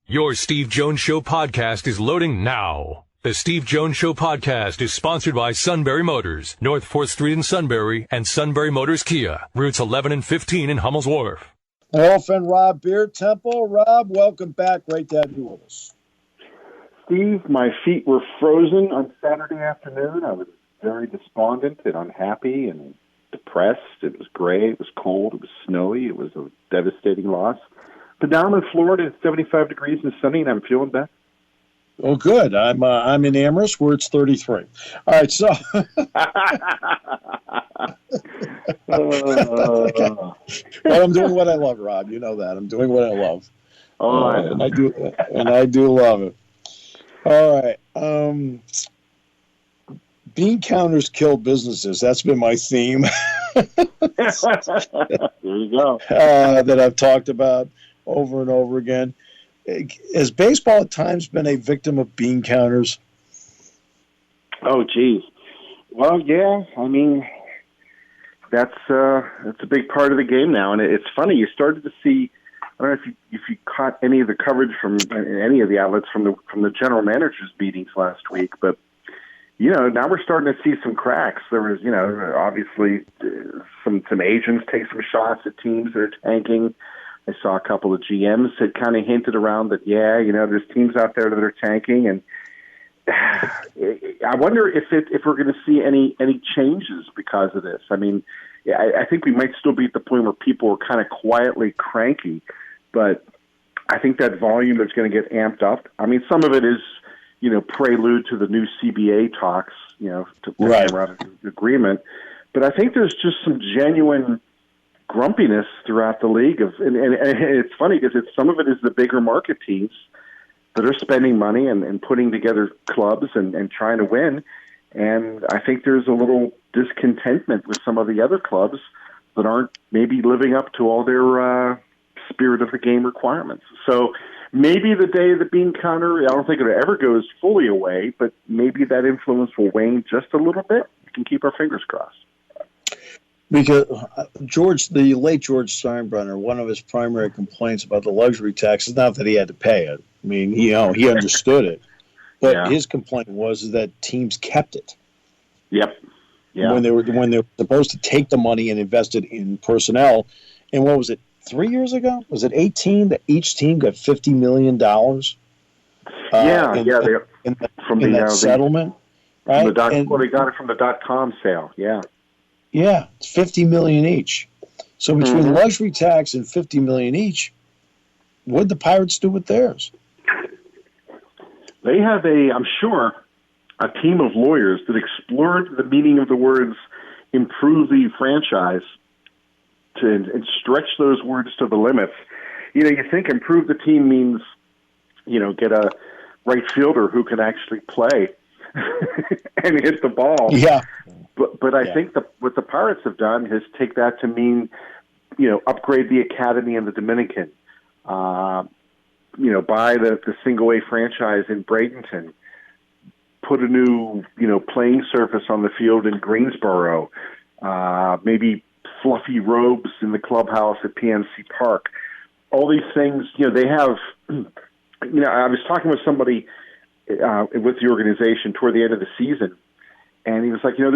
Your Steve Jones Show podcast is loading now. The Steve Jones Show podcast is sponsored by Sunbury Motors, North 4th Street in Sunbury, and Sunbury Motors Kia, routes 11 and 15 in Hummel's Wharf. Hello, friend Rob Biertempfel. Rob, welcome back. Great to have you with us. Steve, my feet were frozen on Saturday afternoon. I was very despondent and unhappy and depressed. It was gray, it was cold, it was snowy, it was a devastating loss. But now I'm in Florida, it's 75 degrees and sunny, and I'm feeling better. Oh, good. I'm in Amherst, where it's 33. All right, so. Okay. But I'm doing what I love, Rob. You know that. I'm doing what I love. And I do love it. All right. Bean counters kill businesses. That's been my theme. There you go. That I've talked about over and over again. Has baseball at times been a victim of bean counters? Oh, geez. Well, yeah. I mean, that's a big part of the game now, and it's funny. You started to see. I don't know if you caught any of the coverage from any of the outlets from the general managers' meetings last week, but now we're starting to see some cracks. There was, obviously some agents take some shots at teams that are tanking. I saw a couple of GMs that kind of hinted around that, there's teams out there that are tanking, and I wonder if we're going to see any changes because of this. I mean, I think we might still be at the point where people are kind of quietly cranky, but I think that volume is going to get amped up. I mean, some of it is, prelude to the new CBA talks, to right around an agreement, but I think there's just some genuine grumpiness throughout the league and it's funny because some of it is the bigger market teams that are spending money and putting together clubs and trying to win. And I think there's a little discontentment with some of the other clubs that aren't maybe living up to all their spirit of the game requirements. So maybe the day of the bean counter, I don't think it ever goes fully away, but maybe that influence will wane just a little bit. We can keep our fingers crossed. Because the late George Steinbrenner, one of his primary complaints about the luxury tax is not that he had to pay it. I mean, he understood it. But his complaint was that teams kept it. Yep. Yeah. When they were supposed to take the money and invest it in personnel. And what was it, 3 years ago? Was it 18 that each team got $50 million? In that settlement. Right? They got it from the .com sale, yeah. Yeah, it's $50 million each. So between luxury tax and $50 million each, what'd the Pirates do with theirs? They have I'm sure, a team of lawyers that explored the meaning of the words "improve the franchise" and stretch those words to the limits. You think improve the team means, get a right fielder who can actually play and hit the ball. Yeah. But I think what the Pirates have done is take that to mean, upgrade the academy in the Dominican, buy the single A franchise in Bradenton, put a new, playing surface on the field in Greensboro, maybe fluffy robes in the clubhouse at PNC Park. All these things, they have, I was talking with somebody with the organization toward the end of the season, and he was like, I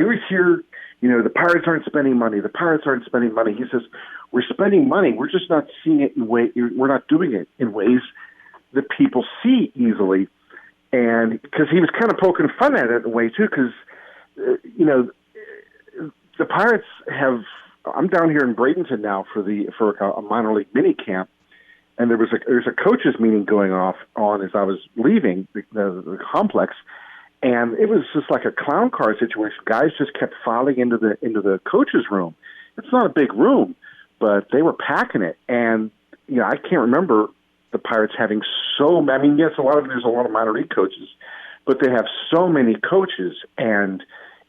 always hear, the Pirates aren't spending money. The Pirates aren't spending money. He says, we're spending money. We're just not seeing it we're not doing it in ways that people see easily. And because he was kind of poking fun at it in a way too, because, the Pirates have, I'm down here in Bradenton now for a minor league mini camp. And there's a coaches meeting going on as I was leaving the complex. And it was just like a clown car situation. Guys just kept filing into the coach's room. It's not a big room, but they were packing it. And I can't remember the Pirates having yes, there's a lot of minor league coaches, but they have so many coaches and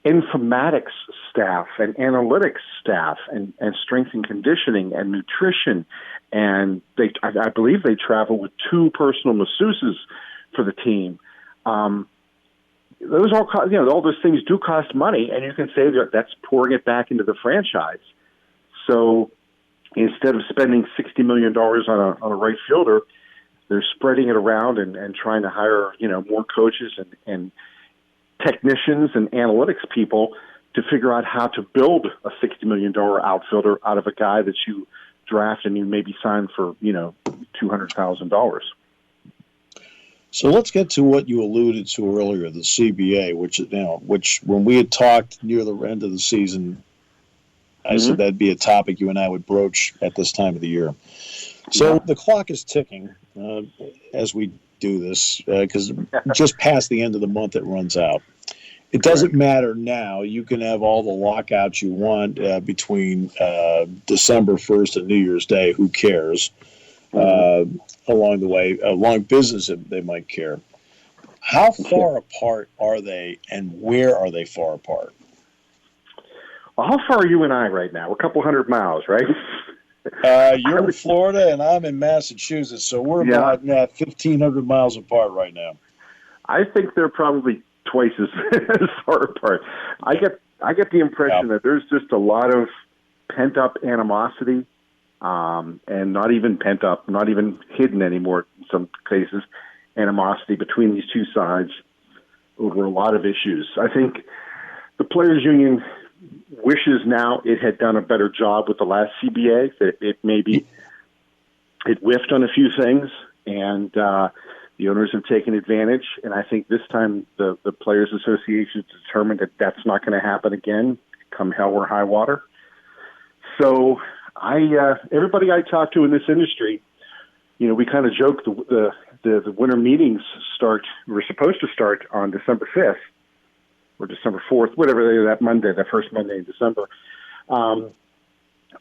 informatics staff and analytics staff and strength and conditioning and nutrition. And I believe they travel with 2 personal masseuses for the team. Those all those things do cost money, and you can say that's pouring it back into the franchise. So instead of spending $60 million on a right fielder, they're spreading it around and trying to hire, more coaches and technicians and analytics people to figure out how to build a $60 million outfielder out of a guy that you draft and you maybe sign for, $200,000. So let's get to what you alluded to earlier, the CBA, which when we had talked near the end of the season, I said that'd be a topic you and I would broach at this time of the year. So the clock is ticking as we do this because just past the end of the month it runs out. It doesn't matter now. You can have all the lockouts you want between December 1st and New Year's Day. Who cares? Along the way, along business, they might care. How far apart are they, and where are they far apart? Well, how far are you and I right now? We're a couple 100 miles, right? You're in Florida, and I'm in Massachusetts, so we're about 1,500 miles apart right now. I think they're probably twice as far apart. I get the impression that there's just a lot of pent-up animosity, and not even pent-up, not even hidden anymore in some cases, animosity between these two sides over a lot of issues. I think the Players Union wishes now it had done a better job with the last CBA, that it whiffed on a few things, and the owners have taken advantage. And I think this time the Players Association is determined that that's not going to happen again, come hell or high water. So everybody I talk to in this industry, we kind of joke the winter meetings we're supposed to start on December 5th or December 4th, whatever, that Monday, that first Monday in December. And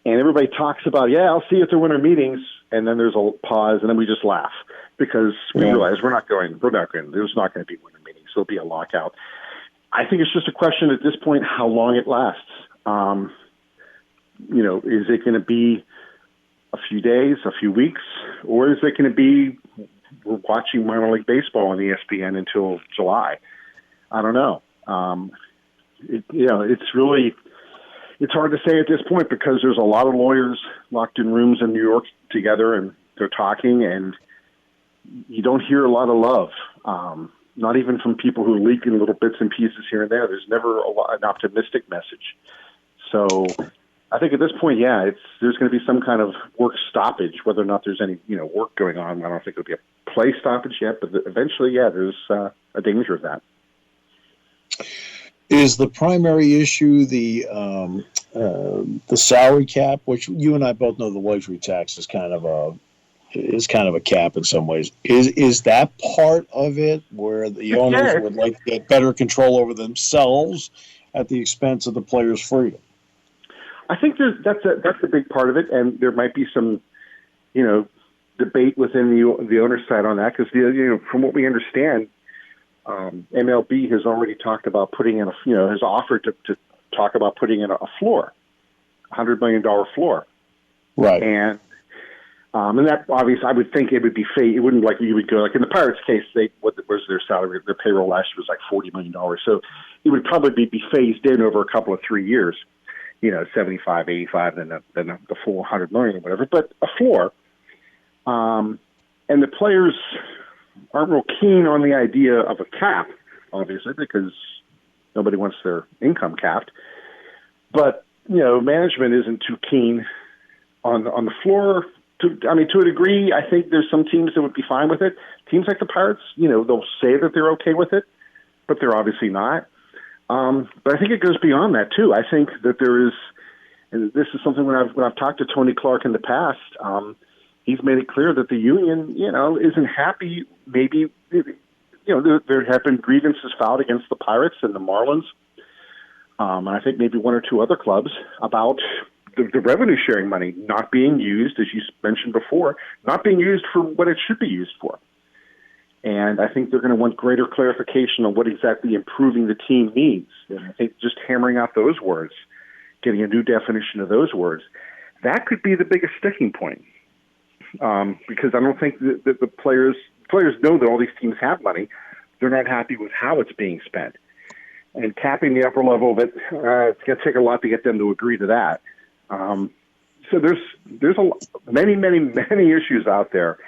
everybody talks about, I'll see you at the winter meetings. And then there's a pause, and then we just laugh because we realize there's not going to be winter meetings. There'll be a lockout. I think it's just a question at this point how long it lasts. Is it going to be a few days, a few weeks, or is it going to be we're watching minor league baseball on ESPN until July? I don't know. It's hard to say at this point because there's a lot of lawyers locked in rooms in New York together and they're talking, and you don't hear a lot of love. Not even from people who leak in little bits and pieces here and there. There's never an optimistic message. So I think at this point, there's going to be some kind of work stoppage, whether or not there's any, work going on. I don't think it'll be a play stoppage yet, but eventually, there's a danger of that. Is the primary issue the salary cap, which you and I both know the luxury tax is kind of a cap in some ways. Is that part of it where the owners would like to get better control over themselves at the expense of the players' freedom? I think that's a big part of it, and there might be some, debate within the owner's side on that because from what we understand, MLB has already talked about putting in has offered to talk about putting in a floor, $100 million floor, right? And that obviously, I would think it would be phased. It wouldn't like you would go like in the Pirates case. What was their salary? Their payroll last year was like $40 million. So it would probably be phased in over a couple of 3 years. 75, 85, then the full $100 million or whatever. But a floor, and the players aren't real keen on the idea of a cap, obviously, because nobody wants their income capped. But management isn't too keen on the floor. To a degree, I think there's some teams that would be fine with it. Teams like the Pirates, they'll say that they're okay with it, but they're obviously not. But I think it goes beyond that too. I think that there is, and this is something when I've talked to Tony Clark in the past. He's made it clear that the union, isn't happy. Maybe, there have been grievances filed against the Pirates and the Marlins, and I think maybe one or two other clubs about the revenue sharing money not being used, as you mentioned before, not being used for what it should be used for. And I think they're going to want greater clarification on what exactly improving the team means. And I think just hammering out those words, getting a new definition of those words, that could be the biggest sticking point. Because I don't think that the players know that all these teams have money. They're not happy with how it's being spent. And capping the upper level of it, it's going to take a lot to get them to agree to that. So there's many issues out there,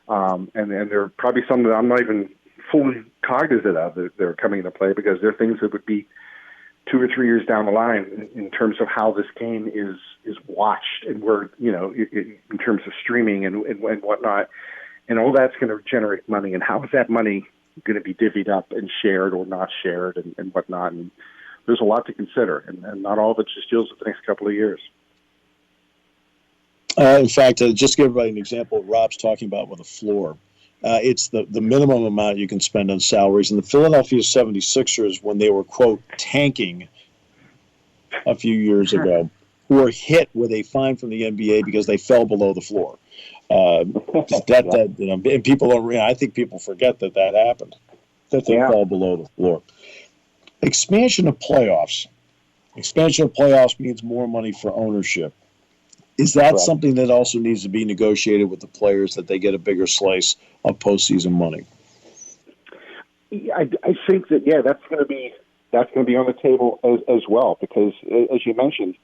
and there are probably some that I'm not even fully cognizant of that are coming into play, because they're things that would be 2 or 3 years down the line in terms of how this game is watched, and where, in terms of streaming and whatnot, and all that's going to generate money, and how is that money going to be divvied up and shared or not shared, and whatnot. And there's a lot to consider, and not all of it just deals with the next couple of years. In fact, just to give everybody an example, Rob's talking about with a floor. It's the minimum amount you can spend on salaries. And the Philadelphia 76ers, when they were, quote, tanking a few years ago, were hit with a fine from the NBA because they fell below the floor. And people don't. I think people forget that happened, that they fell below the floor. Expansion of playoffs. Expansion of playoffs means more money for ownership. Is that something that also needs to be negotiated with the players, that they get a bigger slice of postseason money? I think that that's going to be on the table as well, because as you mentioned,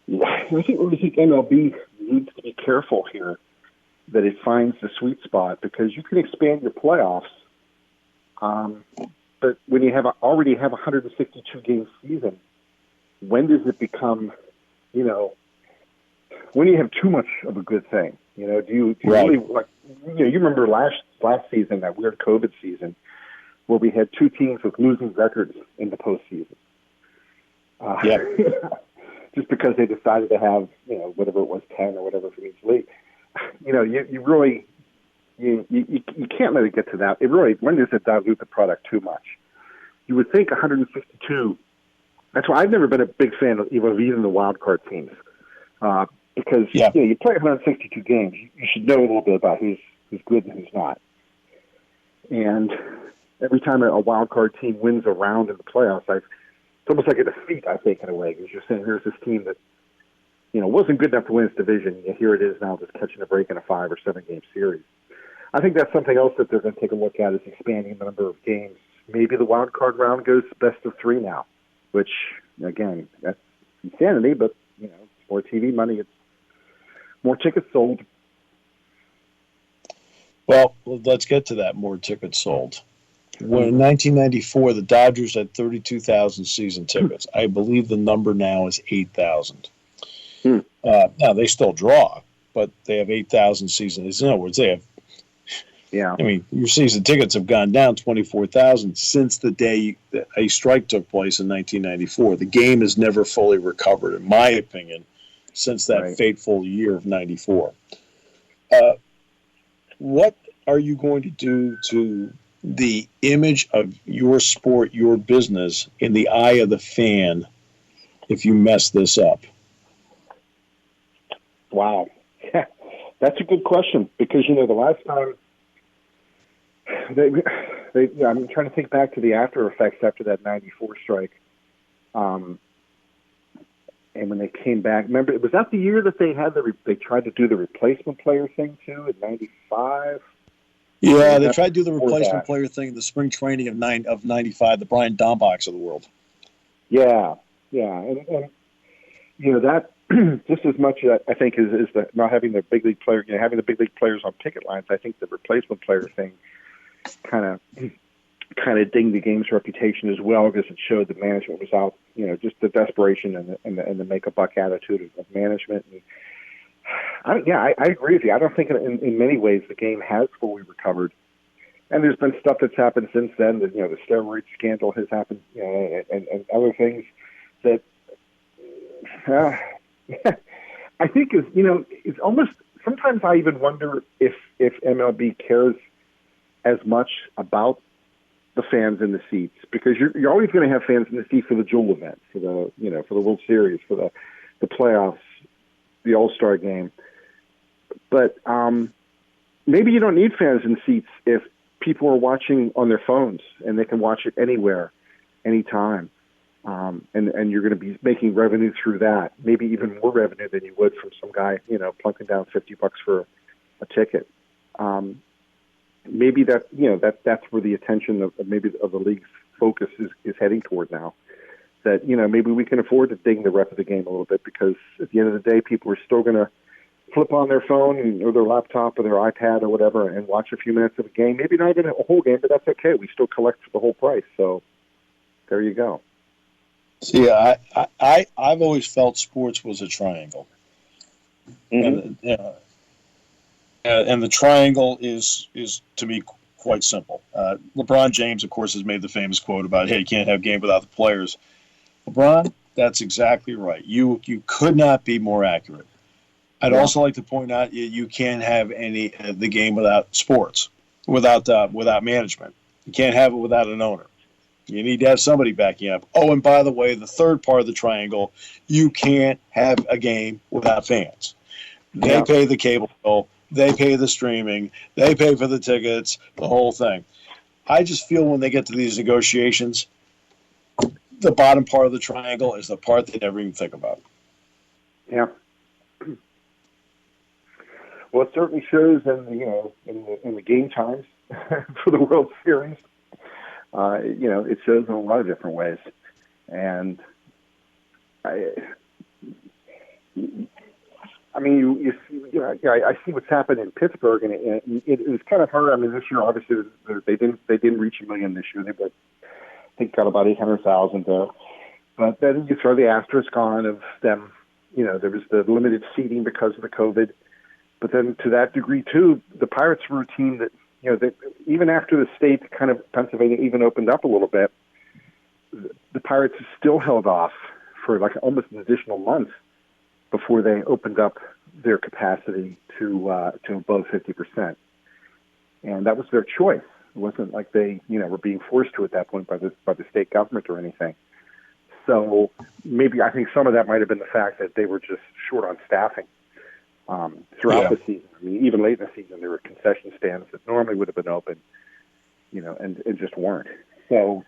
I think MLB needs to be careful here that it finds the sweet spot, because you can expand your playoffs, but when you already have a 162 game season, when does it become, when do you have too much of a good thing? Do you really, like, you remember last season, that weird COVID season, where we had 2 teams with losing records in the postseason. Just because they decided to have, whatever it was, 10 or whatever from each league. You really, you can't let it get to that. It really, when does it dilute the product too much? You would think 162. That's why I've never been a big fan of even the wild card teams, because you play 162 games, you should know a little bit about who's good and who's not. And every time a wild card team wins a round in the playoffs, it's almost like a defeat, I think, in a way, because you're saying, here's this team that, wasn't good enough to win its division. Here it is now, just catching a break in a 5 or 7 game series. I think that's something else that they're going to take a look at, is expanding the number of games. Maybe the wild card round goes best of 3 now, which, again, that's insanity, but, it's more TV money. It's more tickets sold. Well, let's get to that, more tickets sold. When in 1994, the Dodgers had 32,000 season tickets. I believe the number now is 8,000. Now, they still draw, but they have 8,000 season. In other words, they have. Your season tickets have gone down 24,000 since the day that a strike took place in 1994. The game has never fully recovered, in my opinion, since that fateful year of 94. What are you going to do to the image of your sport, your business, in the eye of the fan if you mess this up? Wow. Yeah, that's a good question, because, the last time I'm trying to think back to the after effects after that 94 strike. And when they came back, remember, was that the year that they had they tried to do the replacement player thing too in 95? Yeah, they tried to do the replacement player thing in the spring training of 95, the Brian Dombachs of the world. Yeah. And that just as much, I think, is the not having the big league player, having the big league players on picket lines. I think the replacement player thing kind of dinged the game's reputation as well, because it showed the management was out, just the desperation and the make a buck attitude of management. And I agree with you. I don't think in many ways the game has fully recovered. And there's been stuff that's happened since then. That, the steroid scandal has happened, and other things that I think is, it's almost, sometimes I even wonder if MLB cares as much about the fans in the seats, because you're always going to have fans in the seats for the jewel event, for the for the World Series, for the playoffs, the All-Star game. But maybe you don't need fans in seats if people are watching on their phones and they can watch it anywhere, anytime. And you're going to be making revenue through that, maybe even more revenue than you would from some guy, plunking down $50 for a ticket. Maybe that's where the attention of the league's focus is heading toward now. that, maybe we can afford to ding the rep of the game a little bit, because at the end of the day, people are still going to flip on their phone or their laptop or their iPad or whatever and watch a few minutes of a game. Maybe not even a whole game, but that's okay. We still collect for the whole price. So there you go. See, I've always felt sports was a triangle. Mm-hmm. And the triangle is to me quite simple. LeBron James, of course, has made the famous quote about, "Hey, you can't have a game without the players." LeBron, that's exactly right. You could not be more accurate. I'd also like to point out you can't have the game without sports, without management. You can't have it without an owner. You need to have somebody backing up. Oh, and by the way, the third part of the triangle, you can't have a game without fans. They pay the cable bill. They pay the streaming. They pay for the tickets, the whole thing. I just feel when they get to these negotiations, the bottom part of the triangle is the part they never even think about. Yeah. Well, it certainly shows in the game times for the World Series. It shows in a lot of different ways, and I see what's happened in Pittsburgh, and it was kind of hard. I mean, this year obviously they didn't reach 1 million this year. They got about 800,000 though. But then you throw the asterisk on of them. There was the limited seating because of the COVID. But then to that degree too, the Pirates were a team that even after the state kind of Pennsylvania even opened up a little bit, the Pirates still held off for like almost an additional month before they opened up their capacity to above 50%, and that was their choice. It wasn't like they were being forced to at that point by the state government or anything. So maybe I think some of that might have been the fact that they were just short on staffing throughout the season. I mean, even late in the season, there were concession stands that normally would have been open, and just weren't. So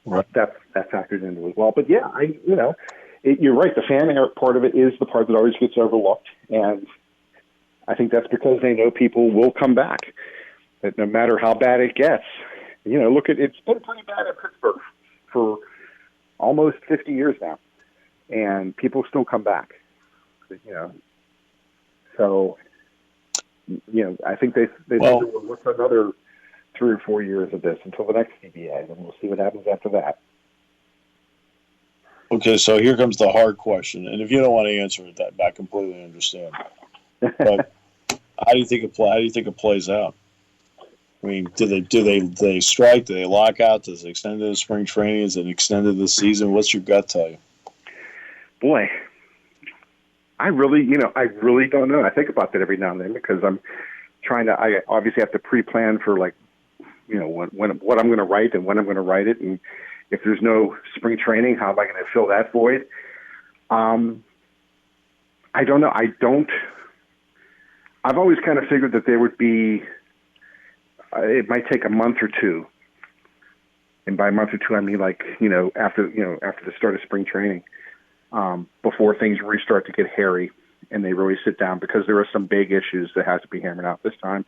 that factors into it as well. But yeah, you're right. The fan part of it is the part that always gets overlooked, and I think that's because they know people will come back. That no matter how bad it gets, look at it's been pretty bad in Pittsburgh for almost 50 years now, and people still come back. So I think they look for another 3 or 4 years of this until the next CBA, and we'll see what happens after that. Okay, so here comes the hard question, and if you don't want to answer it, I completely understand. But how do you think it plays out? I mean, do they strike? Do they lock out? Does it extend into spring training? Is it extended this season? What's your gut tell you? Boy, I really don't know. I think about that every now and then because I'm trying to. I obviously have to pre-plan for what I'm going to write and when I'm going to write it, and if there's no spring training, how am I going to fill that void? I don't know. I've always kind of figured that there would be. It might take a month or two, and by a month or two, I mean after the start of spring training, before things really start to get hairy, and they really sit down because there are some big issues that have to be hammered out this time.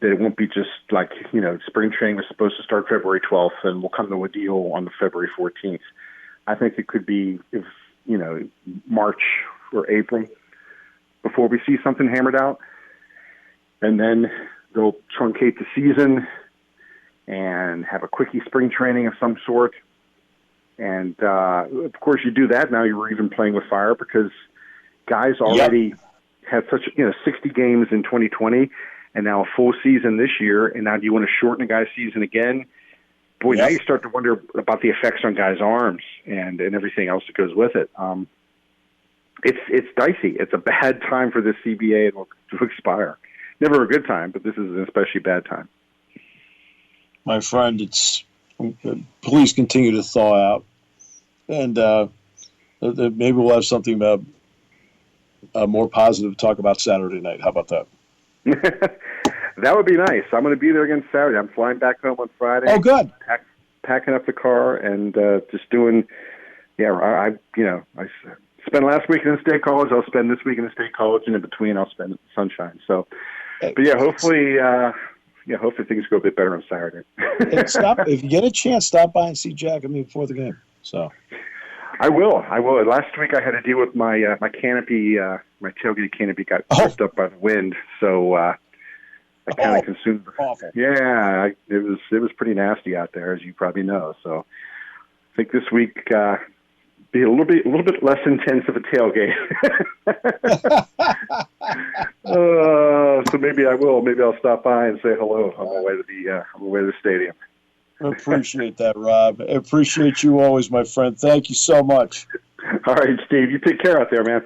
That it won't be just like, spring training was supposed to start February 12th and we'll come to a deal on the February 14th. I think it could be, March or April before we see something hammered out. And then they'll truncate the season and have a quickie spring training of some sort. And, of course, you do that. Now you're even playing with fire because guys already had such, 60 games in 2020. And now a full season this year, and now do you want to shorten a guy's season again? Boy, now you start to wonder about the effects on guys' arms and everything else that goes with it. It's dicey. It's a bad time for the CBA to expire. Never a good time, but this is an especially bad time. My friend, please continue to thaw out, and maybe we'll have something about more positive to talk about Saturday night. How about that? That would be nice. I'm going to be there again Saturday. I'm flying back home on Friday. Oh, good. Packing up the car and just doing. Yeah, I spent last week in the state college. I'll spend this week in the state college, and in between, I'll spend it in the sunshine. So, but yeah, hopefully things go a bit better on Saturday. Stop if you get a chance. Stop by and see Jack and me before the game. So I will. Last week I had to deal with my my canopy, my tailgate canopy got ripped up by the wind, so I kind of consumed. Awful. Yeah, it was pretty nasty out there, as you probably know. So I think this week be a little bit less intense of a tailgate. So maybe I will. Maybe I'll stop by and say hello on my way to the stadium. I appreciate that, Rob. I appreciate you always, my friend. Thank you so much. All right, Steve. You take care out there, man.